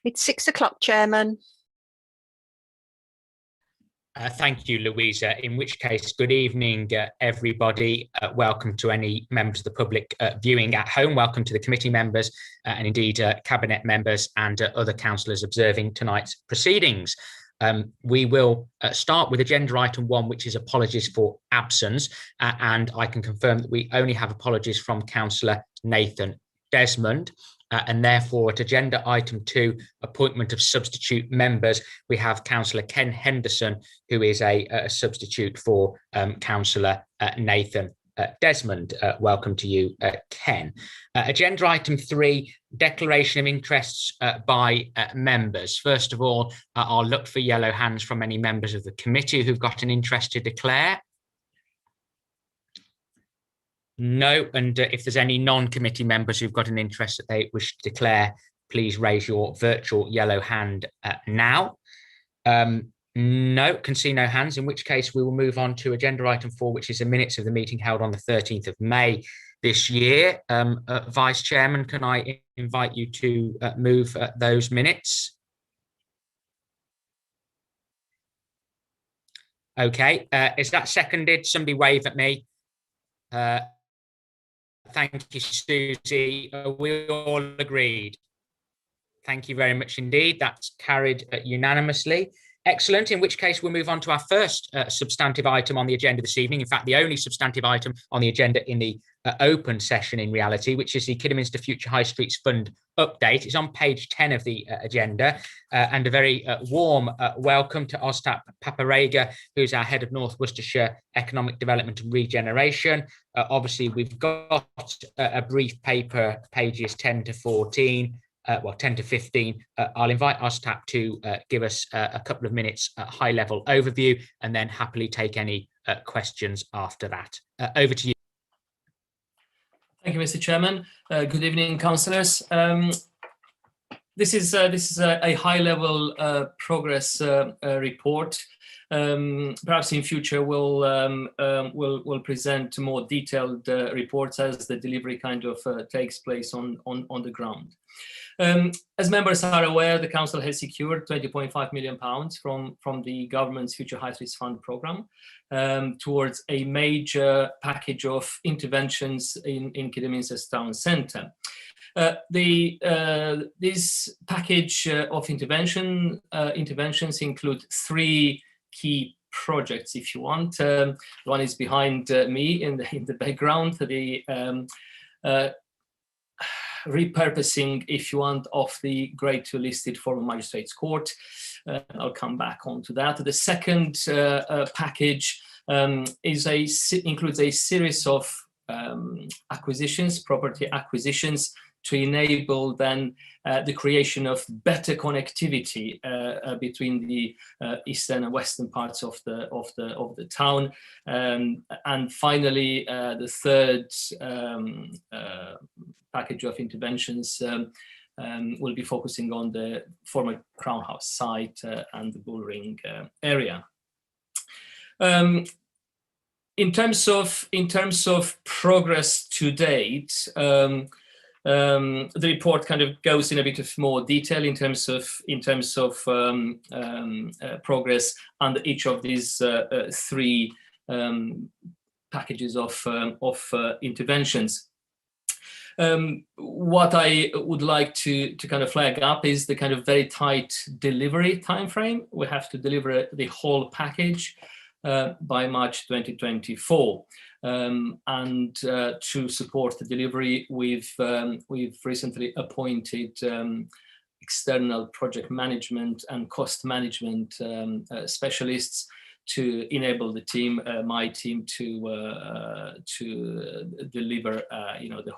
It's 6 o'clock, Chairman. Thank you, Louisa. In which case, good evening, everybody. Welcome to any members of the public viewing at home. Welcome to the committee members and indeed cabinet members and other councillors observing tonight's proceedings. We will start with agenda item 1, which is apologies for absence. And I can confirm that we only have apologies from Councillor Nathan Desmond. And therefore, at agenda item 2, appointment of substitute members, we have Councillor Ken Henderson, who is a substitute for Councillor Nathan Desmond. Welcome to you, Ken. Agenda item 3, declaration of interests by members. First of all, I'll look for yellow hands from any members of the committee who've got an interest to declare. No, and if there's any non-committee members who've got an interest that they wish to declare, please raise your virtual yellow hand now. No, can see no hands, in which case we will move on to agenda item 4, which is the minutes of the meeting held on the 13th of May this year. Vice Chairman, can I invite you to move those minutes? Okay, is that seconded? Somebody wave at me. Thank you, Susie. We all agreed. Thank you very much indeed. That's carried unanimously. Excellent, in which case we'll move on to our first substantive item on the agenda this evening. In fact, the only substantive item on the agenda in the open session in reality, which is the Kidderminster Future High Streets Fund update. It's on page 10 of the agenda, and a very warm welcome to Ostap Paparega, who's our head of North Worcestershire Economic Development and Regeneration. Obviously, we've got a brief paper, pages 10 to 14, well, 10 to 15. I'll invite Ostap to give us a couple of minutes high-level overview, and then happily take any questions after that. Over to you. Thank you, Mr. Chairman. Good evening, councillors. This is a high-level progress report. Perhaps in future we'll present more detailed reports as the delivery kind of takes place on the ground. As members are aware, the council has secured £20.5 million from the government's Future High Streets Fund programme towards a major package of interventions in Kidderminster town centre. This package of interventions include 3 key projects, if you want. One is behind me in the background, the repurposing, if you want, of the Grade 2 listed former magistrates court. I'll come back onto that. The second package includes a series of acquisitions, property acquisitions, to enable then the creation of better connectivity between the eastern and western parts of the town. And finally, the third package of interventions will be focusing on the former Crown House site and the Bullring area. In terms of progress to date, the report kind of goes in a bit of more detail in terms of progress under each of these 3 packages of interventions. What I would like to kind of flag up is the kind of very tight delivery timeframe. We have to deliver the whole package by March 2024. And to support the delivery, we've recently appointed external project management and cost management specialists to enable the team, my team, to deliver, the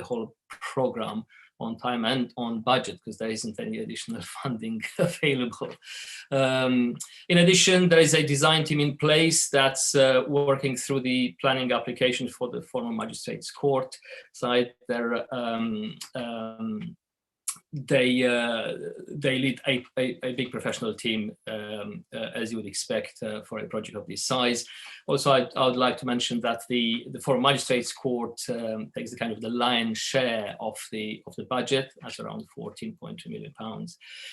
whole program on time and on budget, because there isn't any additional funding available. In addition, there is a design team in place that's working through the planning application for the former magistrates court site. They're they lead a big professional team, as you would expect for a project of this size. Also, I would like to mention that the Foreign Magistrates Court takes the kind of the lion's share of the budget, at around £14.2 million.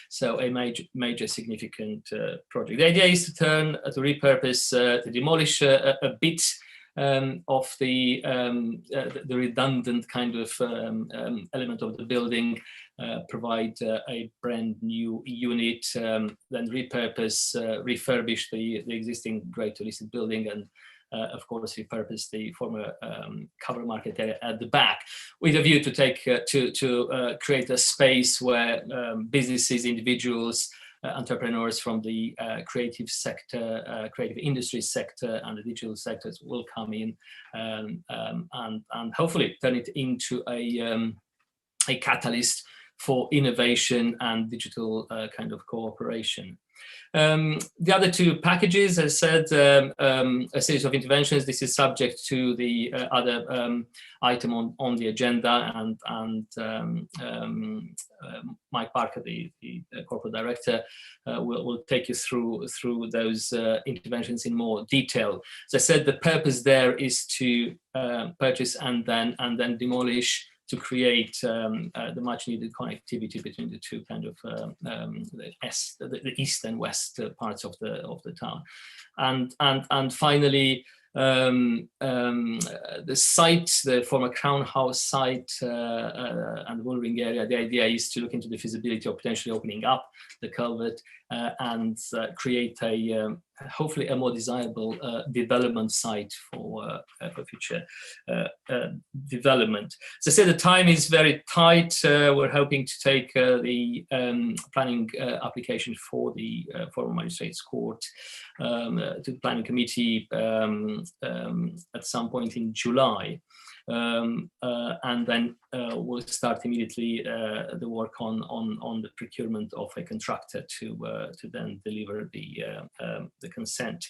So a major significant project. The idea is to repurpose, to demolish a bit of the redundant kind of element of the building, provide a brand new unit, then repurpose, refurbish the existing Great Listed building, and of course repurpose the former cover market area at the back, with a view to create a space where businesses, individuals, entrepreneurs from the creative sector, creative industry sector, and the digital sectors will come in and hopefully turn it into a catalyst for innovation and digital kind of cooperation. The other two packages, as I said, a series of interventions. This is subject to the other item on the agenda, and Mike Parker, the corporate director, will take you through those interventions in more detail. As I said, the purpose there is to purchase and then demolish, to create the much needed connectivity between the two kind of the east and west parts of the town, and finally the site, the former Crown House site and the Woolring area. The idea is to look into the feasibility of potentially opening up the culvert and create hopefully a more desirable development site for future development. As I said, the time is very tight. We're hoping to take the planning application for the Foreign Magistrates Court to the planning committee at some point in July. And then we'll start immediately the work on the procurement of a contractor to then deliver the consent.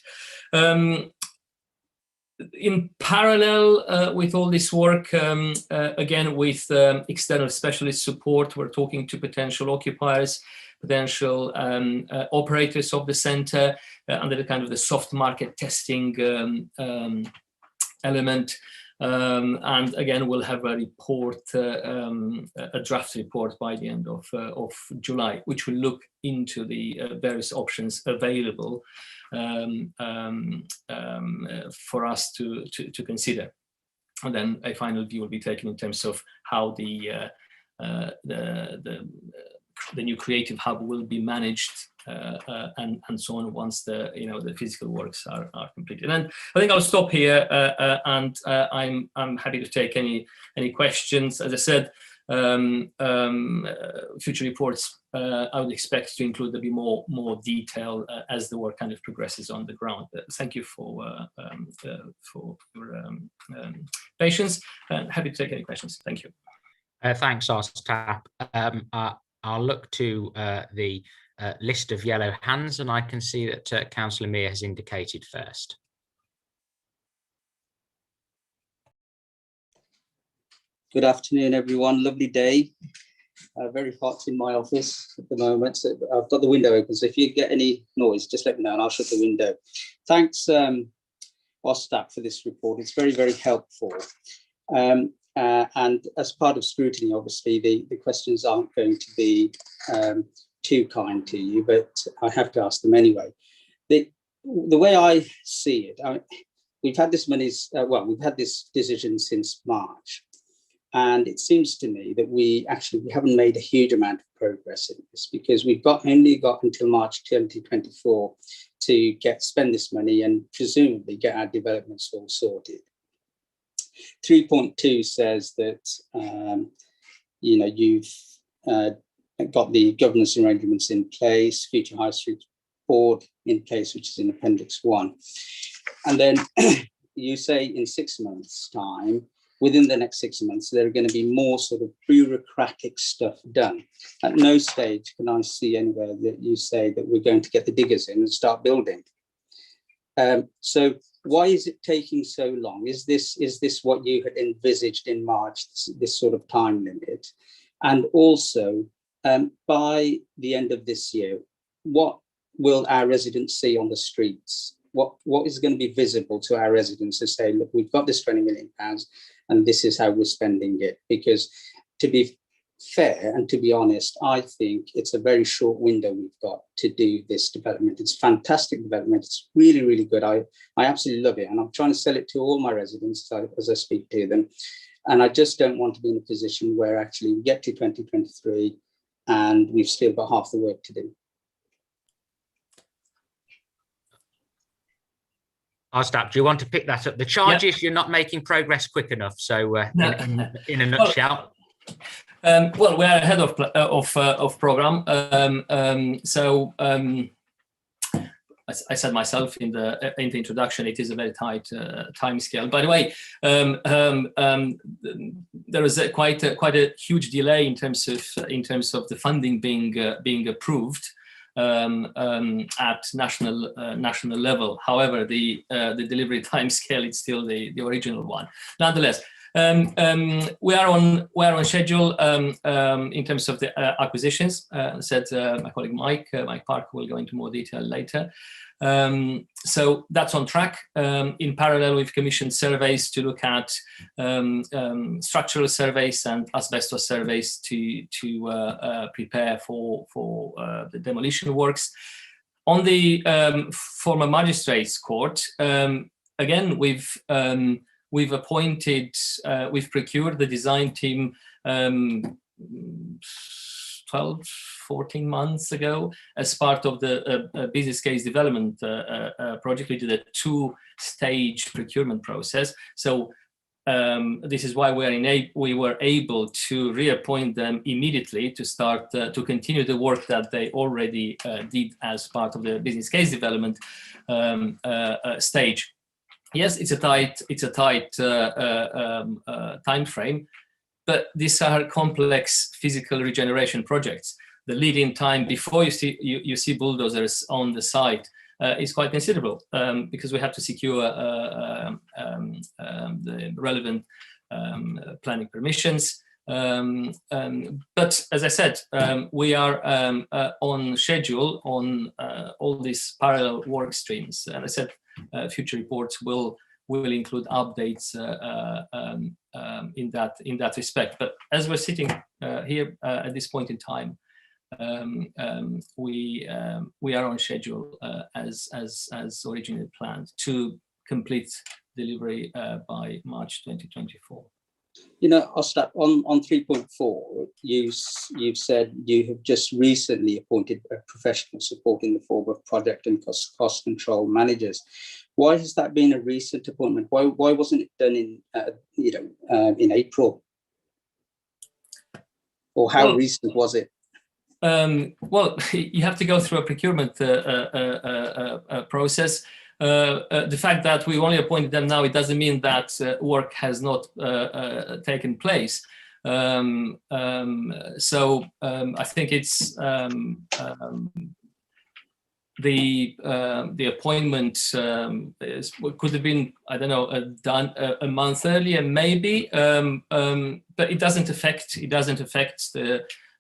In parallel with all this work, again with external specialist support, we're talking to potential occupiers, potential operators of the centre under the kind of the soft market testing element. And again, we'll have a report, a draft report by the end of July, which will look into the various options available for us to consider. And then a final view will be taken in terms of how the new creative hub will be managed and so on once the physical works are completed. And I think I'll stop here, and I'm happy to take any questions. As I said, future reports I would expect to include a bit more detail as the work kind of progresses on the ground. Thank you for your patience, and happy to take any questions. Thank you. Thanks, Ostap. I'll look to the list of yellow hands, and I can see that Councillor Mir has indicated first. Good afternoon, everyone. Lovely day. Very hot in my office at the moment. So I've got the window open, so if you get any noise, just let me know and I'll shut the window. Thanks, Ostap, for this report. It's very, very helpful. And as part of scrutiny, obviously, the questions aren't going to be too kind to you, but I have to ask them anyway. The way I see it, we've had this we've had this decision since March, and it seems to me that we haven't made a huge amount of progress in this, because we've only got until March 2024 to spend this money and presumably get our developments all sorted. 3.2 says that you've got the governance arrangements in place, Future High Street Board in place, which is in Appendix 1. And then you say in 6 months' time, within the next 6 months, there are going to be more sort of bureaucratic stuff done. At no stage can I see anywhere that you say that we're going to get the diggers in and start building. So why is it taking so long? Is this what you had envisaged in March, this sort of time limit? And also, By the end of this year, what will our residents see on the streets? What is going to be visible to our residents to say, look, we've got this £20 million and this is how we're spending it? Because to be fair and to be honest, I think it's a very short window we've got to do this development. It's fantastic development. It's really, really good. I absolutely love it. And I'm trying to sell it to all my residents as I speak to them. And I just don't want to be in a position where actually we get to 2023 and we've still got half the work to do. Ostap, do you want to pick that up? The charge is you're not making progress quick enough. So in a nutshell. Well, we are ahead of program. As I said myself in the introduction, it is a very tight time scale. By the way, there is quite a huge delay in terms of the funding being approved at national level. However, the delivery time scale is still the original one. Nonetheless, we are on schedule in terms of the acquisitions. Said my colleague Mike Parker will go into more detail later. So that's on track. In parallel, we've commissioned surveys to look at structural surveys and asbestos surveys to prepare for the demolition works. On the former magistrates court, again, we've procured the design team 14 months ago as part of the business case development project. We did a 2-stage procurement process. So this is why we were able to reappoint them immediately to start to continue the work that they already did as part of the business case development stage. Yes, it's a tight time frame, but these are complex physical regeneration projects. The lead-in time before you see bulldozers on the site is quite considerable because we have to secure the relevant planning permissions. But as I said, we are on schedule on all these parallel work streams. And I said, future reports will include updates in that respect. But as we're sitting here at this point in time, we are on schedule as originally planned to complete delivery by March 2024. You know, Ostap, on 3.4, you've said you have just recently appointed a professional support in the form of project and cost control managers. Why has that been a recent appointment? Why wasn't it done in April? Or how recent was it? Well, you have to go through a procurement process. The fact that we only appointed them now, it doesn't mean that work has not taken place. So I think it's the appointment could have been, I don't know, done a month earlier, maybe, but it doesn't affect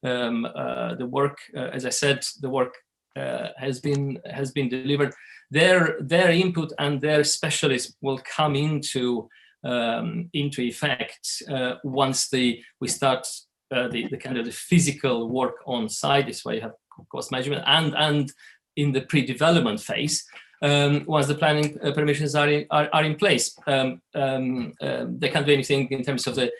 the work. As I said, the work has been delivered. Their input and their specialists will come into effect once we start the kind of the physical work on site. This way you have cost management and in the pre-development phase. Once the planning permissions are in place, they can't do anything in terms of the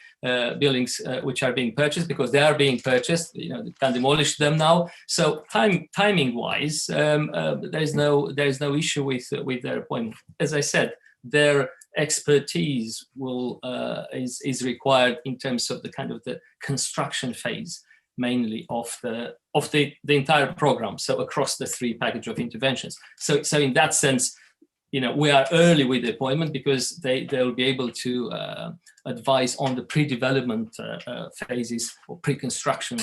buildings which are being purchased because they are being purchased. They can demolish them now. So timing-wise, there is no issue with their appointment. As I said, their expertise is required in terms of the kind of the construction phase, mainly of the entire program, so across the 3 package of interventions. So in that sense, we are early with the appointment because they'll be able to advise on the pre-development phases or pre-construction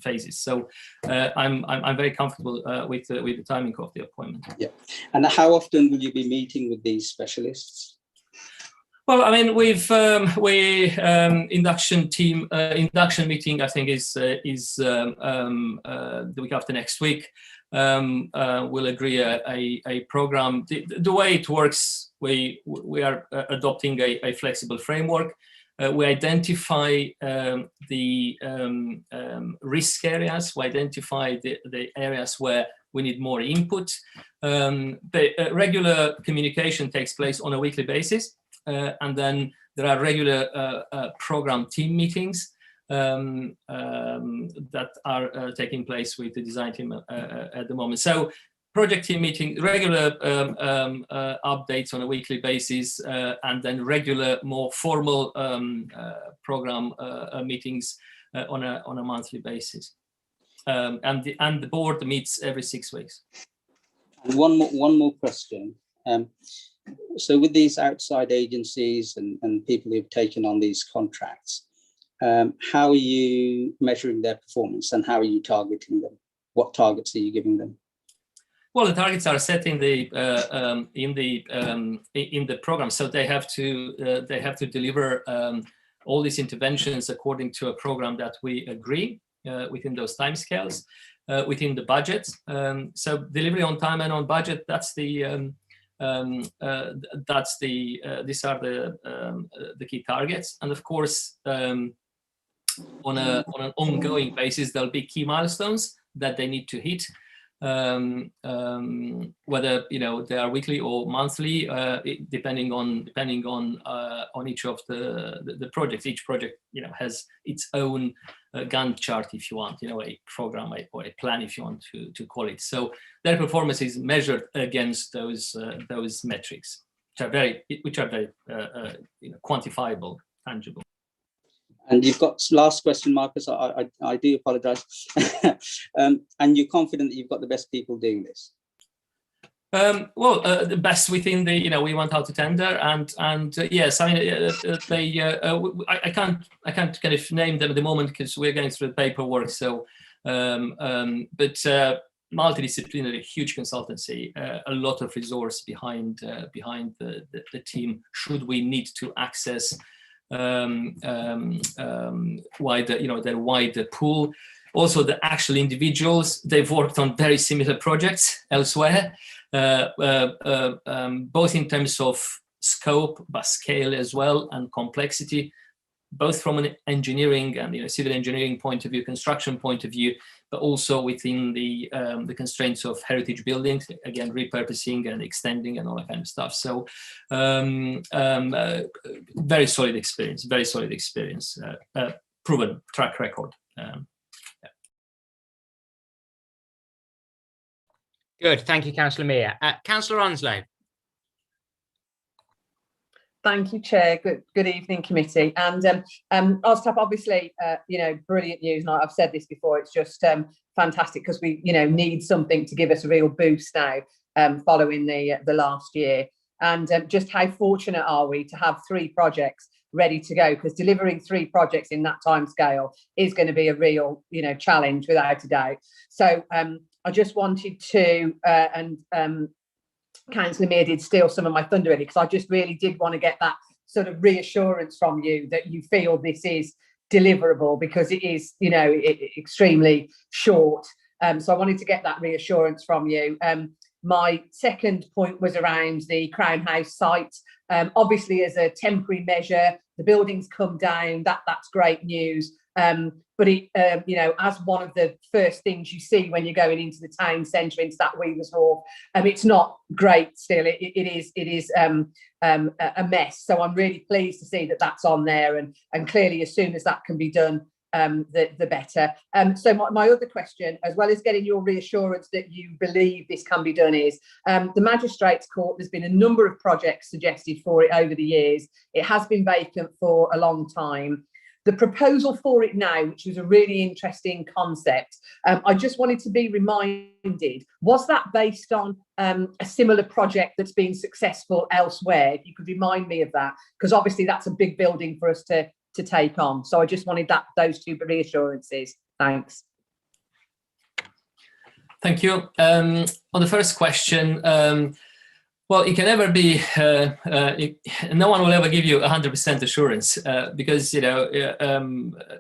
phases. So I'm very comfortable with the timing of the appointment. Yeah, and how often will you be meeting with these specialists? Well, I mean, induction meeting, I think is the week after next week. We'll agree a program. The way it works, we are adopting a flexible framework. We identify the risk areas. We identify the areas where we need more input. The regular communication takes place on a weekly basis. And then there are regular program team meetings that are taking place with the design team at the moment. So project team meeting, regular updates on a weekly basis, and then regular, more formal program meetings on a monthly basis. And the board meets every 6 weeks. And one more question. So with these outside agencies and people who've taken on these contracts, how are you measuring their performance and how are you targeting them? What targets are you giving them? Well, the targets are set in the program, so they have to deliver all these interventions according to a program that we agree within those timescales, within the budget. So delivery on time and on budget. These are the key targets, and of course, on an ongoing basis, there'll be key milestones that they need to hit. Whether they are weekly or monthly, depending on each of the projects. Each project has its own Gantt chart, if you want, a program or a plan, if you want to call it. So their performance is measured against those metrics, which are very quantifiable, tangible. And you've got last question, Marcus. I do apologise. And you're confident that you've got the best people doing this? The best within the we went out to tender, and yes, I mean I can't kind of name them at the moment because we're going through the paperwork. So, but multidisciplinary, huge consultancy, a lot of resource behind the team. Should we need to access wider pool. Also, the actual individuals, they've worked on very similar projects elsewhere, both in terms of scope, but scale as well, and complexity, both from an engineering and civil engineering point of view, construction point of view, but also within the constraints of heritage buildings, again, repurposing and extending and all that kind of stuff. So very solid experience, proven track record. Good, thank you, Councillor Mia. Councillor Onslow. Thank you, Chair. Good evening, committee. And OSTAP, obviously, brilliant news. And I've said this before. It's just fantastic because we, need something to give us a real boost now, following the last year. And just how fortunate are we to have 3 projects ready to go? Because delivering 3 projects in that timescale is going to be a real, challenge without a doubt. So I just wanted to Councillor Mia did steal some of my thunder really, because I just really did want to get that sort of reassurance from you that you feel this is deliverable, because it is, extremely short. So I wanted to get that reassurance from you. My second point was around the Crown House site. Obviously, as a temporary measure, the buildings come down. That's great news. But it, as one of the first things you see when you're going into the town centre, into that Weavers' Wharf, it's not great still. It is a mess. So I'm really pleased to see that that's on there, and clearly as soon as that can be done, the better. So my other question, as well as getting your reassurance that you believe this can be done, is the Magistrates Court. There's been a number of projects suggested for it over the years. It has been vacant for a long time. The proposal for it now, which was a really interesting concept, I just wanted to be reminded, was that based on a similar project that's been successful elsewhere? If you could remind me of that, because obviously that's a big building for us to take on. So I just wanted those 2 reassurances. Thanks. Thank you. On the first question, Well, it can never be. No one will ever give you 100% assurance because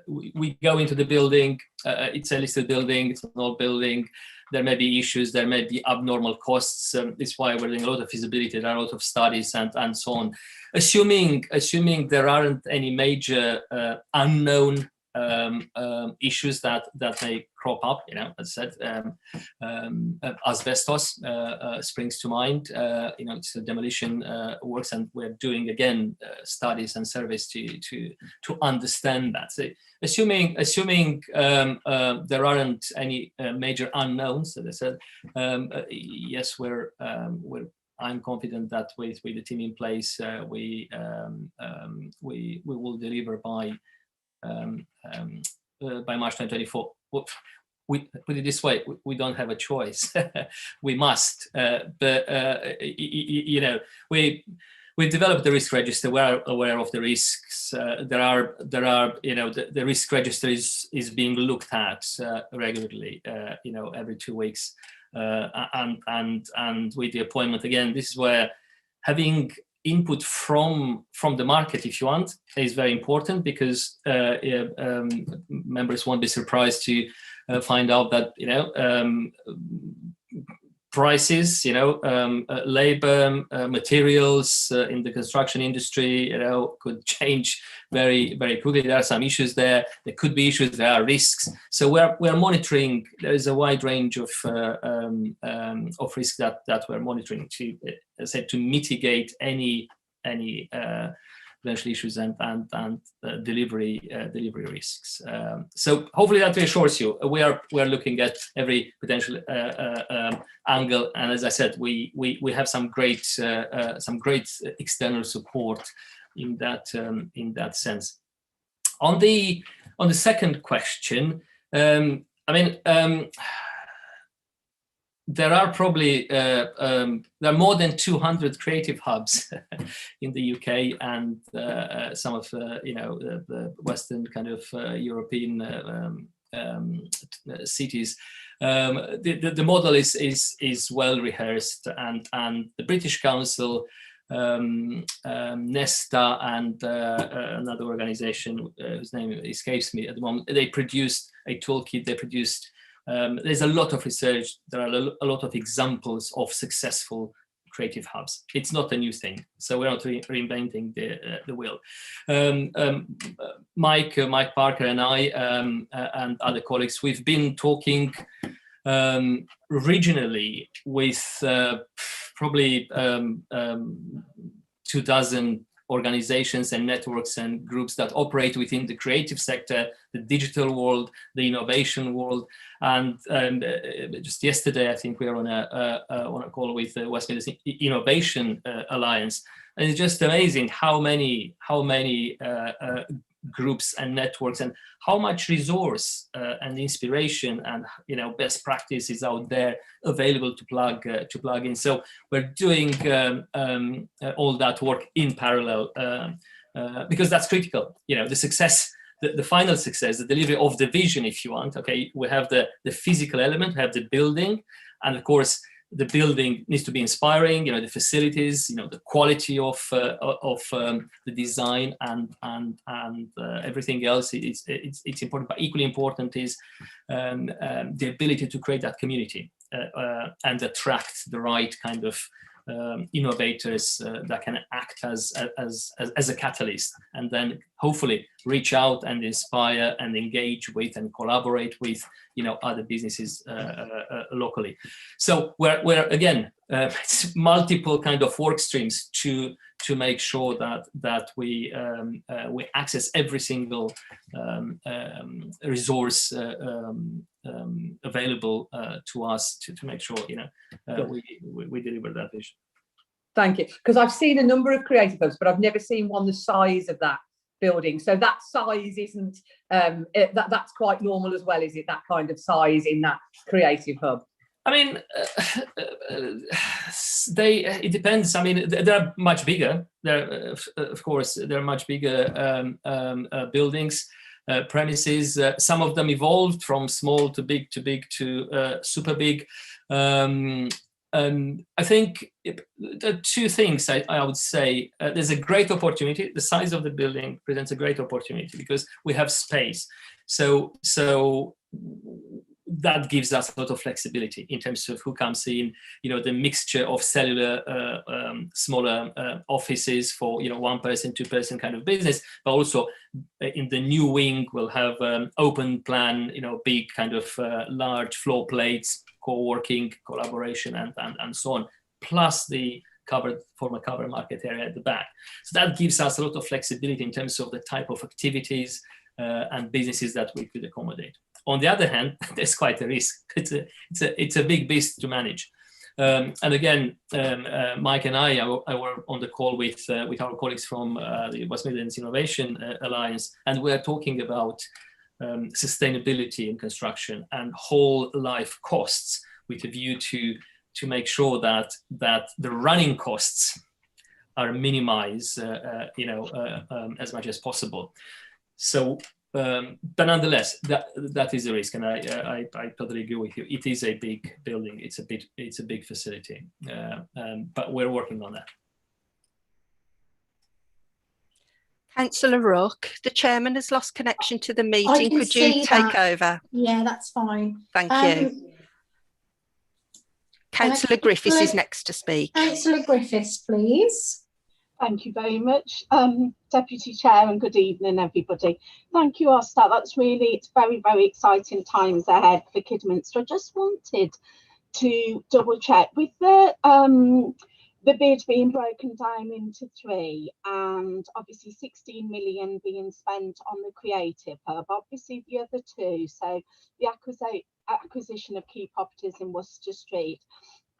we go into the building. It's a listed building. It's an old building. There may be issues. There may be abnormal costs. It's why we're doing a lot of feasibility. There are a lot of studies and so on. Assuming there aren't any major unknown issues that may crop up, as I said, asbestos springs to mind. It's the demolition works, and we're doing again studies and surveys to understand that. So assuming there aren't any major unknowns, as I said, yes, I'm confident that with the team in place, we will deliver by March 2024. We put it this way: we don't have a choice. We must. We developed the risk register. We're aware of the risks. There are the risk register is being looked at regularly. Every 2 weeks. And with the appointment again, this is where having input from the market, if you want, is very important, because members won't be surprised to find out that prices, labor, materials in the construction industry, could change very, very quickly. There are some issues there. There could be issues. There are risks. So we're monitoring. There is a wide range of risks that we're monitoring to, as I said, to mitigate any potential issues and delivery risks. So hopefully that reassures you. We are looking at every potential angle, and as I said, we have some great external support in that sense. On the second question, there are probably there are more than 200 creative hubs in the UK and some of the Western kind of European cities. The model is well rehearsed, and the British Council, Nesta, and another organization whose name escapes me at the moment, they produced a toolkit. They produced. There's a lot of research. There are a lot of examples of successful creative hubs. It's not a new thing, so we're not reinventing the wheel. Mike Parker and I and other colleagues, we've been talking regionally with probably 24 organizations and networks and groups that operate within the creative sector, the digital world, the innovation world. And just yesterday, I think we were on a call with the West Midlands Innovation Alliance, and it's just amazing how many groups and networks and how much resource and inspiration and best practices out there available to plug in. So we're doing all that work in parallel because that's critical. The success, the final success, the delivery of the vision, if you want. Okay, we have the physical element, we have the building, and of course the building needs to be inspiring. The facilities, the quality of the design and everything else. It's important, but equally important is the ability to create that community and attract the right kind of innovators that can act as a catalyst, and then hopefully reach out and inspire and engage with and collaborate with other businesses locally. So we're again it's multiple kind of work streams to make sure that we access every single resource available to us to make sure we deliver that vision. Thank you, because I've seen a number of creative hubs, but I've never seen one the size of that building. So that size isn't that's quite normal as well, is it? That kind of size in that creative hub. I mean, it depends. I mean, they're much bigger. Of course, they're much bigger buildings, premises. Some of them evolved from small to big to super big. I think there are two things I would say. There's a great opportunity. The size of the building presents a great opportunity because we have space. So that gives us a lot of flexibility in terms of who comes in, the mixture of cellular, smaller offices for, 1 person, 2 person kind of business, but also in the new wing, we'll have open plan, big kind of large floor plates, co-working, collaboration, and so on, plus the former covered market area at the back. So that gives us a lot of flexibility in terms of the type of activities and businesses that we could accommodate. On the other hand, there's quite a risk. It's a big beast to manage. And again, Mike and I were on the call with our colleagues from the West Midlands Innovation Alliance, and we're talking about sustainability in construction and whole life costs, with a view to make sure that the running costs are minimized, as much as possible. So. But nonetheless, that is a risk, and I totally agree with you. It is a big building. It's a big facility, but we're working on that. Councillor Rook, the chairman has lost connection to the meeting. Could you take over? Yeah, that's fine. Thank you. Councillor Griffiths is next to speak. Councillor Griffiths, please. Thank you very much, Deputy Chair, and good evening, everybody. Thank you, Ostat. It's very, very exciting times ahead for Kidderminster. I just wanted to double check with the bid being broken down into 3, and obviously 16 million being spent on the Creative Hub, obviously the other 2, so the acquisition of key properties in Worcester Street,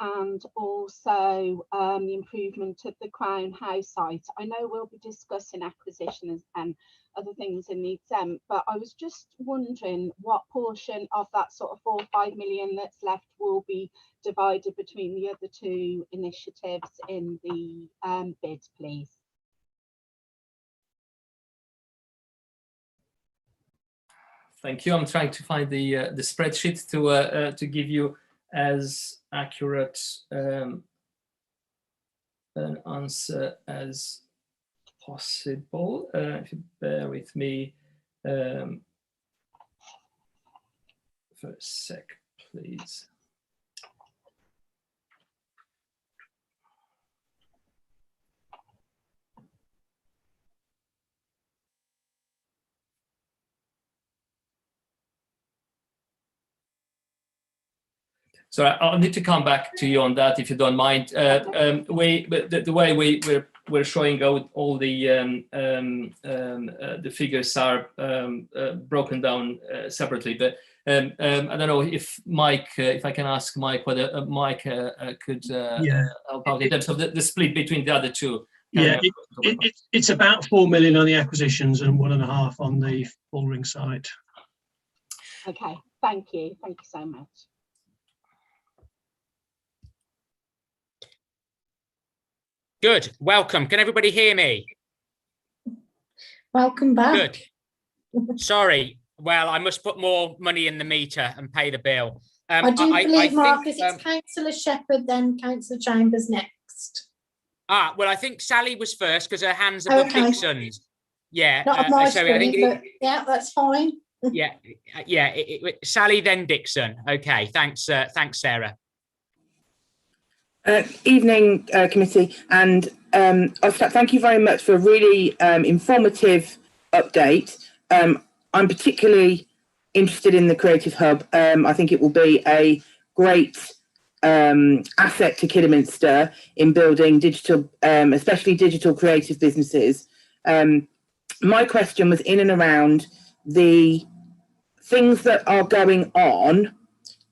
and also the improvement of the Crown House site. I know we'll be discussing acquisitions and other things in the exempt, but I was just wondering what portion of that sort of 4 or 5 million that's left will be divided between the other 2 initiatives in the bid, please. Thank you. I'm trying to find the spreadsheet to give you as accurate an answer as possible. If you bear with me for a sec, please. So I'll need to come back to you on that if you don't mind. The way we're showing out all the figures are broken down separately. But I don't know if Mike, if I can ask Mike whether Mike could help out in terms of the split between the other 2. Yeah, it's about 4 million on the acquisitions and 1.5 on the Bullring site. Okay, thank you so much. Good. Welcome. Can everybody hear me? Welcome back. Good. Sorry. Well, I must put more money in the meter and pay the bill. I do believe, Marcus, it's Councillor Shepherd, then Councillor Chambers next. Well, I think Sally was first because her hand's above Dixon's. Yeah. Not on my screen, I think but yeah, that's fine. Yeah. Sally, then Dixon. Okay. Thanks, Sarah. Evening, committee, and thank you very much for a really informative update. I'm particularly interested in the Creative Hub. I think it will be a great asset to Kidderminster in building digital, especially digital creative businesses. My question was in and around the things that are going on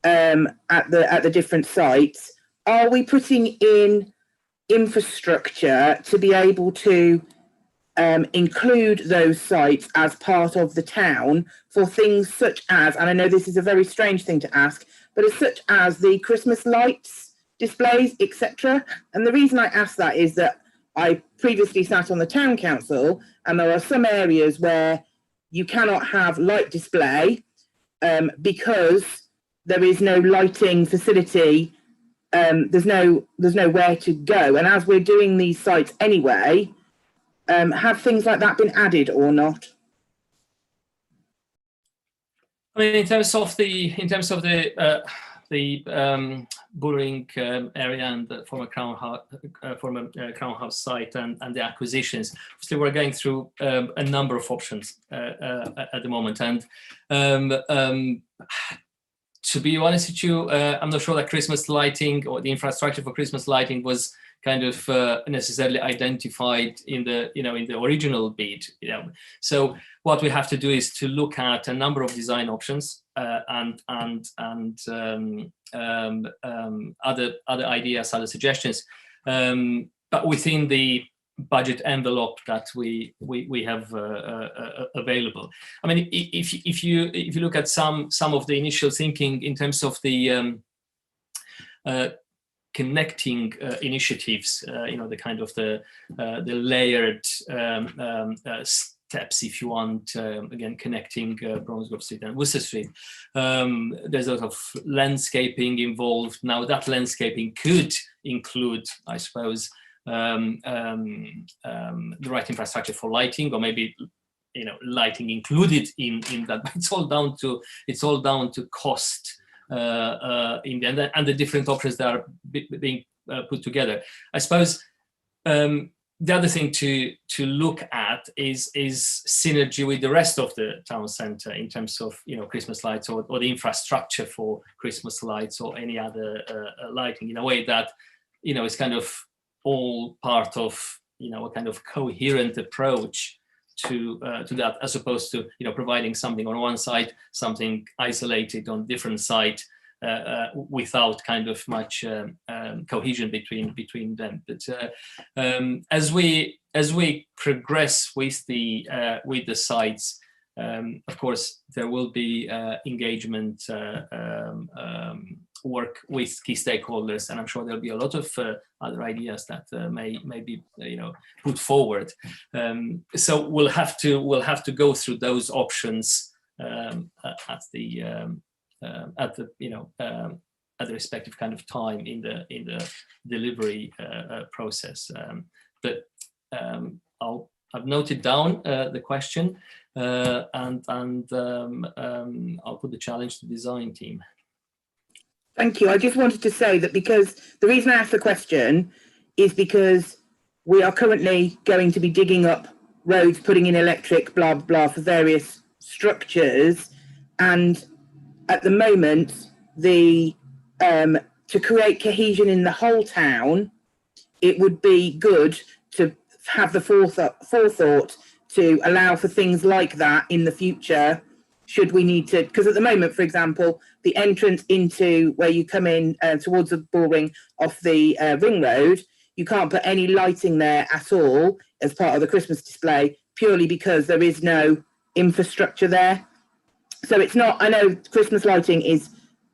at the different sites. Are we putting in infrastructure to be able to include those sites as part of the town for things such as, and I know this is a very strange thing to ask, but as such as the Christmas lights, displays, etc. And the reason I ask that is that I previously sat on the town council, and there are some areas where you cannot have light display because there is no lighting facility there's nowhere to go. And as we're doing these sites anyway, have things like that been added or not? I mean, in terms of the Bullring area and the former Crown House site and the acquisitions, obviously we're going through a number of options at the moment. And to be honest with you, I'm not sure that Christmas lighting or the infrastructure for Christmas lighting was kind of necessarily identified in the original bid. So what we have to do is to look at a number of design options and other ideas, other suggestions, but within the budget envelope that we have available. I mean, if you look at some of the initial thinking in terms of the connecting initiatives, the kind of the layered steps, if you want, again, connecting Bromsgrove Street and Worcester Street. There's a lot of landscaping involved. Now that landscaping could include, I suppose, the right infrastructure for lighting, or maybe lighting included in that. It's all down to cost in the end, and the different options that are being put together. I suppose the other thing to look at is synergy with the rest of the town centre in terms of Christmas lights or the infrastructure for Christmas lights or any other lighting, in a way that is kind of all part of a kind of coherent approach to that, as opposed to providing something on one side, something isolated on different side, without kind of much cohesion between them. But as we progress with the sites, of course there will be engagement work with key stakeholders, and I'm sure there'll be a lot of other ideas that may be put forward. So we'll have to go through those options at the respective kind of time in the delivery process. But I've noted down the question, and I'll put the challenge to the design team. Thank you. I just wanted to say that, because the reason I asked the question is because we are currently going to be digging up roads, putting in electric, blah, blah, for various structures. And at the moment, to create cohesion in the whole town, it would be good to have the forethought to allow for things like that in the future, should we need to. Because at the moment, for example, the entrance into where you come in towards the Bullring off the Ring Road, you can't put any lighting there at all as part of the Christmas display, purely because there is no infrastructure there. So it's not, I know Christmas lighting is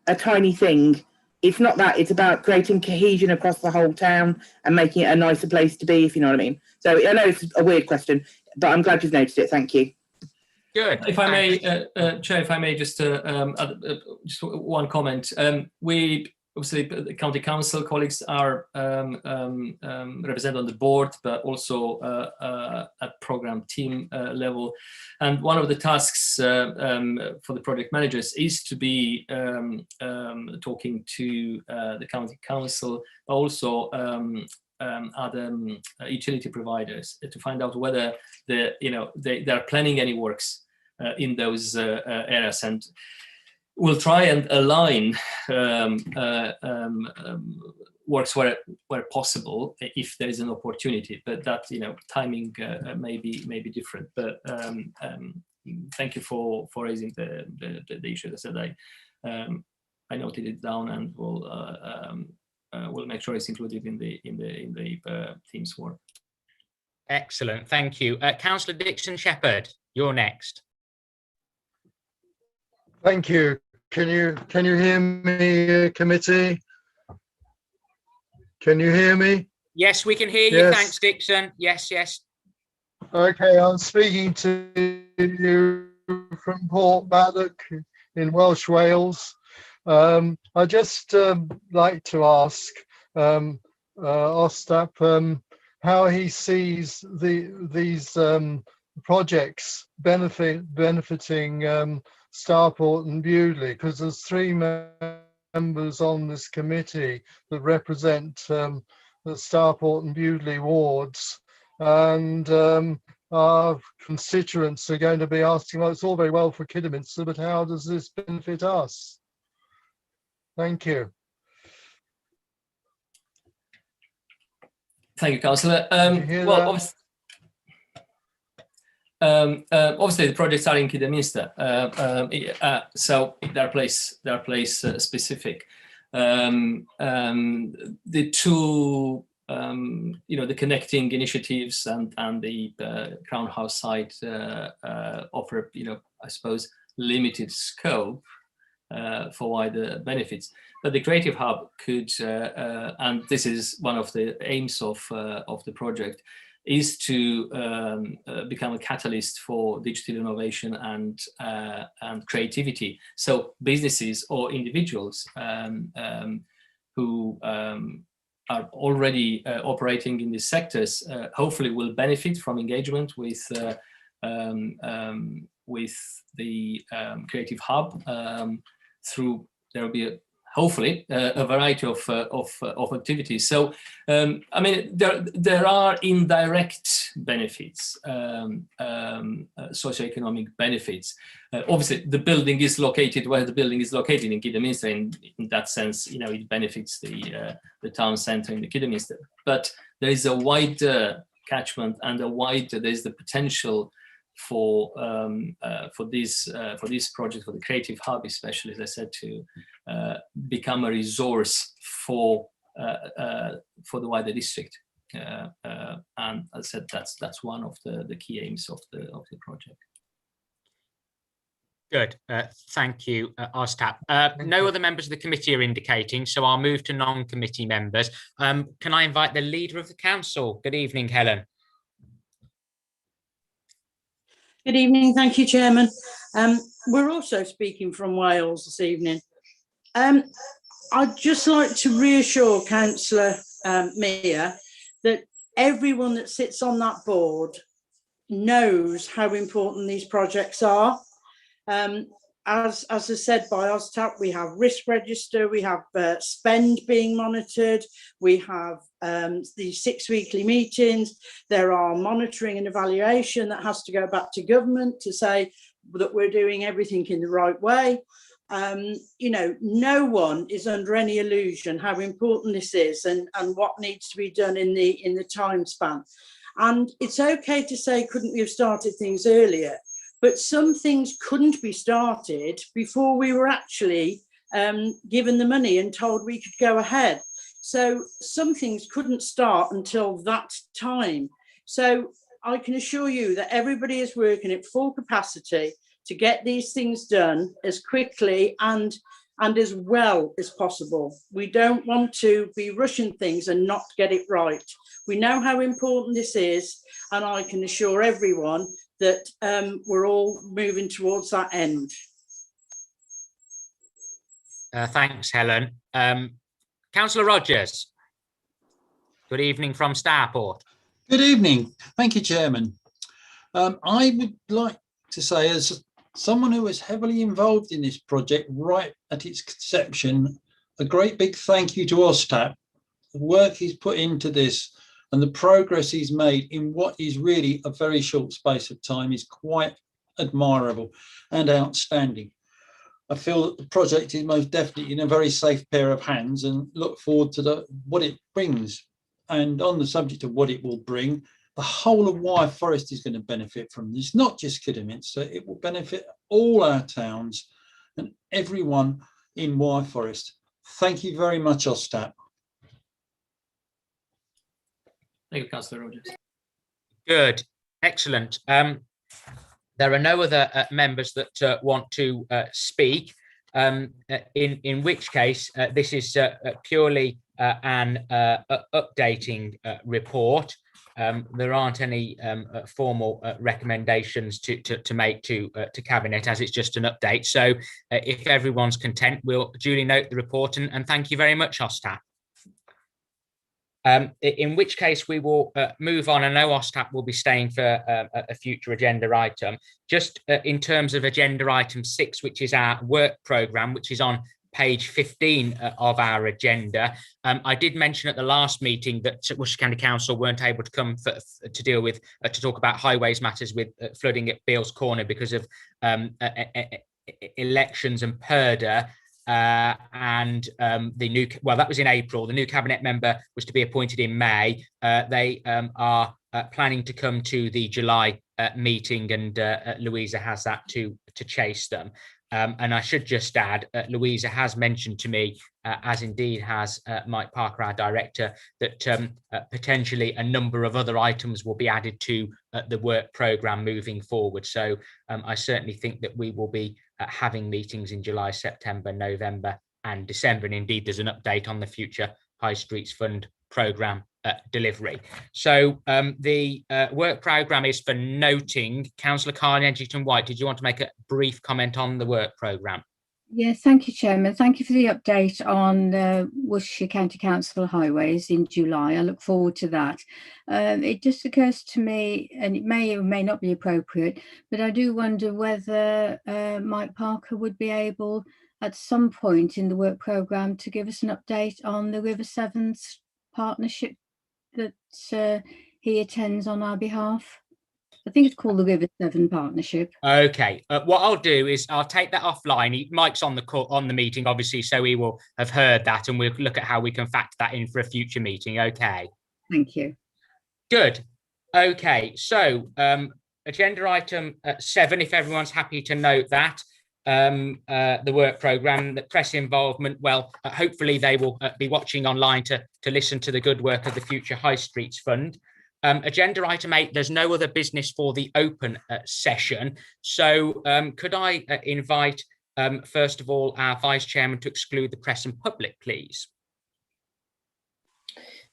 a tiny thing. It's not that, it's about creating cohesion across the whole town and making it a nicer place to be, if you know what I mean. So I know it's a weird question, but I'm glad you've noticed it. Thank you. Good. If I may, Chair, if I may just one comment. We obviously, the county council colleagues are represented on the board, but also at program team level. And one of the tasks for the project managers is to be talking to the county council, but also other utility providers, to find out whether they are planning any works in those areas, and we'll try and align works where possible if there is an opportunity, but that timing may be different. But thank you for raising the issue. As I said, I noted it down, and we'll make sure it's included in the team's work. Excellent, thank you. Councillor Dixon Shepherd, you're next. Thank you. Can you hear me, committee? Can you hear me? Yes, we can hear you. Yes. Thanks, Dixon. Yes. Okay, I'm speaking to you from Port Maddock in Welsh Wales. I just like to ask Ostap how he sees these projects benefiting Starport and Bewdley, because there's 3 members on this committee that represent the Starport and Bewdley wards, and our constituents are going to be asking, well, it's all very well for Kidderminster, but how does this benefit us? Thank you. Thank you, Councillor. Obviously, the projects are in Kidderminster, so they're place specific. The 2, the connecting initiatives and the Crown House site offer, I suppose, limited scope for wider benefits. But the Creative Hub could, and this is one of the aims of the project, is to become a catalyst for digital innovation and creativity. So businesses or individuals who are already operating in these sectors hopefully will benefit from engagement with the Creative Hub through, there will be hopefully a variety of activities. So I mean, there are indirect benefits, socioeconomic benefits. Obviously, the building is located where the building is located in Kidderminster. In that sense, it benefits the town centre in the Kidderminster. But there is a wider catchment and there's the potential for this project, for the Creative Hub especially, as I said, to become a resource for the wider district. And as I said, that's one of the key aims of the project. Good. Thank you, Ostap. No other members of the committee are indicating, so I'll move to non-committee members. Can I invite the Leader of the Council? Good evening, Helen. Good evening. Thank you, Chairman. We're also speaking from Wales this evening. I'd just like to reassure Councillor Mia that everyone that sits on that board knows how important these projects are. As is said by Ostap, we have risk register, we have spend being monitored, we have these 6 weekly meetings, there are monitoring and evaluation that has to go back to government to say that we're doing everything in the right way. No one is under any illusion how important this is and what needs to be done in the time span. And it's okay to say, couldn't we have started things earlier? But some things couldn't be started before we were actually given the money and told we could go ahead. So some things couldn't start until that time. So I can assure you that everybody is working at full capacity to get these things done as quickly and as well as possible. We don't want to be rushing things and not get it right. We know how important this is, and I can assure everyone that we're all moving towards that end. Thanks, Helen. Councillor Rogers. Good evening from Starport. Good evening. Thank you, Chairman. I would like to say, as someone who was heavily involved in this project right at its conception, a great big thank you to Ostap. The work he's put into this and the progress he's made in what is really a very short space of time is quite admirable and outstanding. I feel that the project is most definitely in a very safe pair of hands and look forward to what it brings. And on the subject of what it will bring, the whole of Wyre Forest is going to benefit from this, not just Kidderminster. It will benefit all our towns and everyone in Wyre Forest. Thank you very much, Ostap. Thank you, Councillor Rogers. Good, excellent. There are no other members that want to speak, in which case this is purely an updating report. there aren't any formal recommendations to make to Cabinet, as it's just an update. So if everyone's content, we'll duly note the report and thank you very much, Ostap. In which case we will move on. I know Ostap will be staying for a future agenda item. Just in terms of agenda item 6, which is our work programme, which is on page 15 of our agenda. I did mention at the last meeting that Worcester County Council weren't able to come to deal with, to talk about highways matters with flooding at Beale's Corner because of elections and purdah. And the new, well, that was in April. The new cabinet member was to be appointed in May. They are planning to come to the July meeting, and Louisa has that to chase them. And I should just add, Louisa has mentioned to me, as indeed has Mike Parker, our director, that potentially a number of other items will be added to the work programme moving forward. So I certainly think that we will be having meetings in July, September, November and December. And indeed, there's an update on the future High Streets Fund programme delivery. So the work programme is for noting. Councillor Carnegington-White, did you want to make a brief comment on the work programme? Yes, thank you, Chairman. Thank you for the update on Worcestershire County Council highways in July. I look forward to that. It just occurs to me, and it may or may not be appropriate, but I do wonder whether Mike Parker would be able at some point in the work programme to give us an update on the River Sevens partnership that he attends on our behalf. I think it's called the River Severn Partnership. Okay, what I'll do is I'll take that offline. Mike's on the call, on the meeting, obviously, so he will have heard that, and we'll look at how we can factor that in for a future meeting. Okay. Thank you. Good. Okay, so agenda item 7, if everyone's happy to note that. The work programme, the press involvement, well, hopefully they will be watching online to listen to the good work of the Future High Streets Fund. Agenda item 8, there's no other business for the open session. So could I invite, first of all, our Vice Chairman to exclude the press and public, please?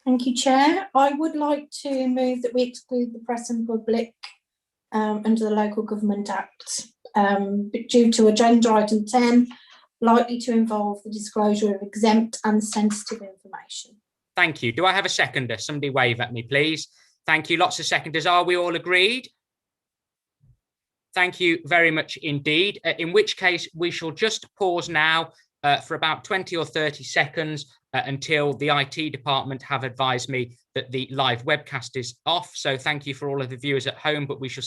Thank you, Chair. I would like to move that we exclude the press and public under the Local Government Act, due to agenda item 10, likely to involve the disclosure of exempt and sensitive information. Thank you. Do I have a seconder? Somebody wave at me, please. Thank you. Lots of seconders. Are we all agreed? Thank you very much indeed. In which case, we shall just pause now for about 20 or 30 seconds until the IT department have advised me that the live webcast is off. So thank you for all of the viewers at home, but we shall